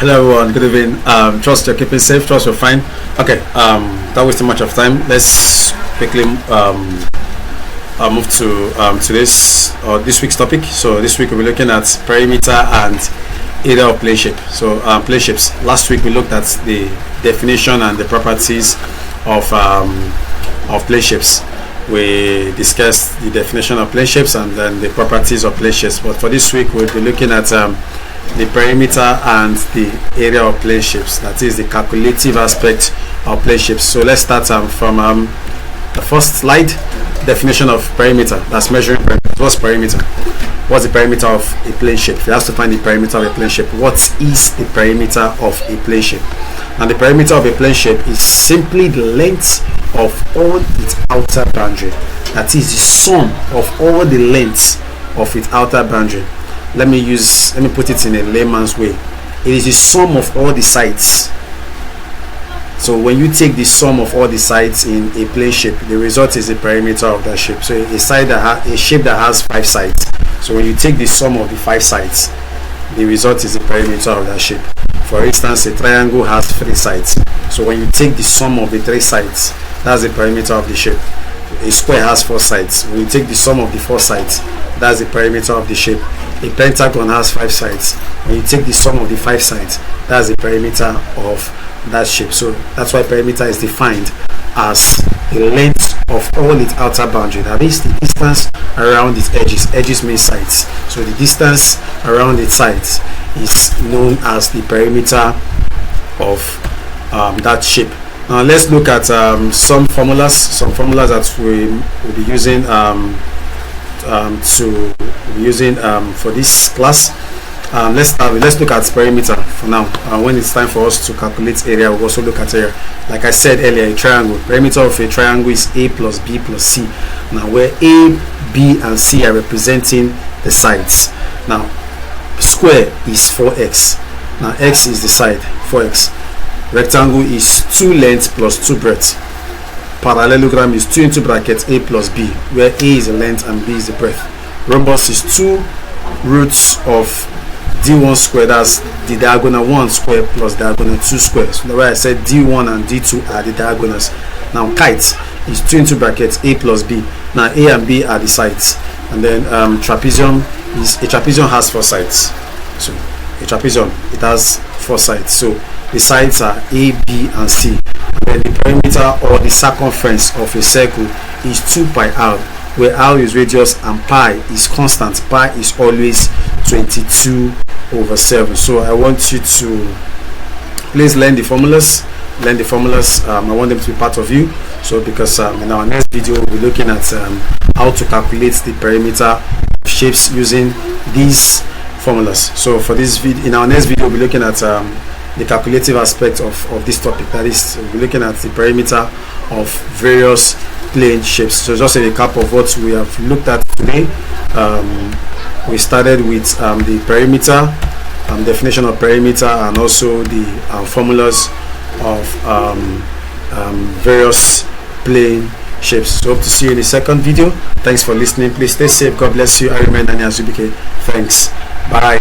Hello everyone, good evening. Trust you're keeping safe, trust you're fine. Okay, without wasting much of time, let's quickly move to this week's topic. So this week we'll be looking at perimeter and area of plane shape. So plane shapes. Last week we looked at the definition and the properties of plane shapes. We discussed the definition of plane shapes and then the properties of plane shapes. But for this week we'll be looking at the perimeter and the area of plane shapes, that is the calculative aspect of plane shapes. So let's start from the first slide. Definition of perimeter, that's measuring perimeter. What's perimeter? What's the perimeter of a plane shape? If you have to find the perimeter of a plane shape, what is the perimeter of a plane shape? And the perimeter of a plane shape is simply the length of all its outer boundary, that is the sum of all the lengths of its outer boundary. Let me put it in a layman's way. It is the sum of all the sides. So when you take the sum of all the sides in a plane shape, the result is the perimeter of that shape. So a shape that has 5 sides. So when you take the sum of the 5 sides, the result is the perimeter of that shape. For instance, a triangle has 3 sides. So when you take the sum of the 3 sides, that's the perimeter of the shape. A square has 4 sides. When you take the sum of the 4 sides, that's the perimeter of the shape. A pentagon has 5 sides. When you take the sum of the 5 sides, that's the perimeter of that shape. So that's why perimeter is defined as the length of all its outer boundary, that is the distance around its edges. Edges mean sides. So the distance around its sides is known as the perimeter of that shape. Now let's look at some formulas that we will be using for this class. Let's look at perimeter for now. When it's time for us to calculate area, we'll also look at area. Like I said earlier, a triangle. Perimeter of a triangle is A plus B plus C. Now where A, B and C are representing the sides. Now square is 4x. Now x is the side, 4x. Rectangle is 2 lengths plus 2 breadth. Parallelogram is 2 into bracket A plus B, where A is the length and B is the breadth. Rhombus is 2 roots of D1 square, that's the diagonal 1 square plus diagonal 2 square. So the way I said D1 and D2 are the diagonals. Now kite is 2 into bracket A plus B. Now A and B are the sides. And then trapezium has 4 sides. So a trapezium, it has 4 sides. So the sides are A, B and C. And then the perimeter or the circumference of a circle is 2 pi r, where r is radius and pi is constant. Pi is always 22/7. So I want you to please learn the formulas. I want them to be part of you. So because in our next video we'll be looking at how to calculate the perimeter of shapes using these formulas. So for this video, in our next video we'll be looking at the calculative aspect of this topic, that is we'll be looking at the perimeter of various plane shapes. So just a recap of what we have looked at today. We started with the perimeter, definition of perimeter, and also the formulas of various plane shapes. So hope to see you in the second video. Thanks for listening. Please stay safe. God bless you. I remain Daniel Zubike. Thanks. Bye.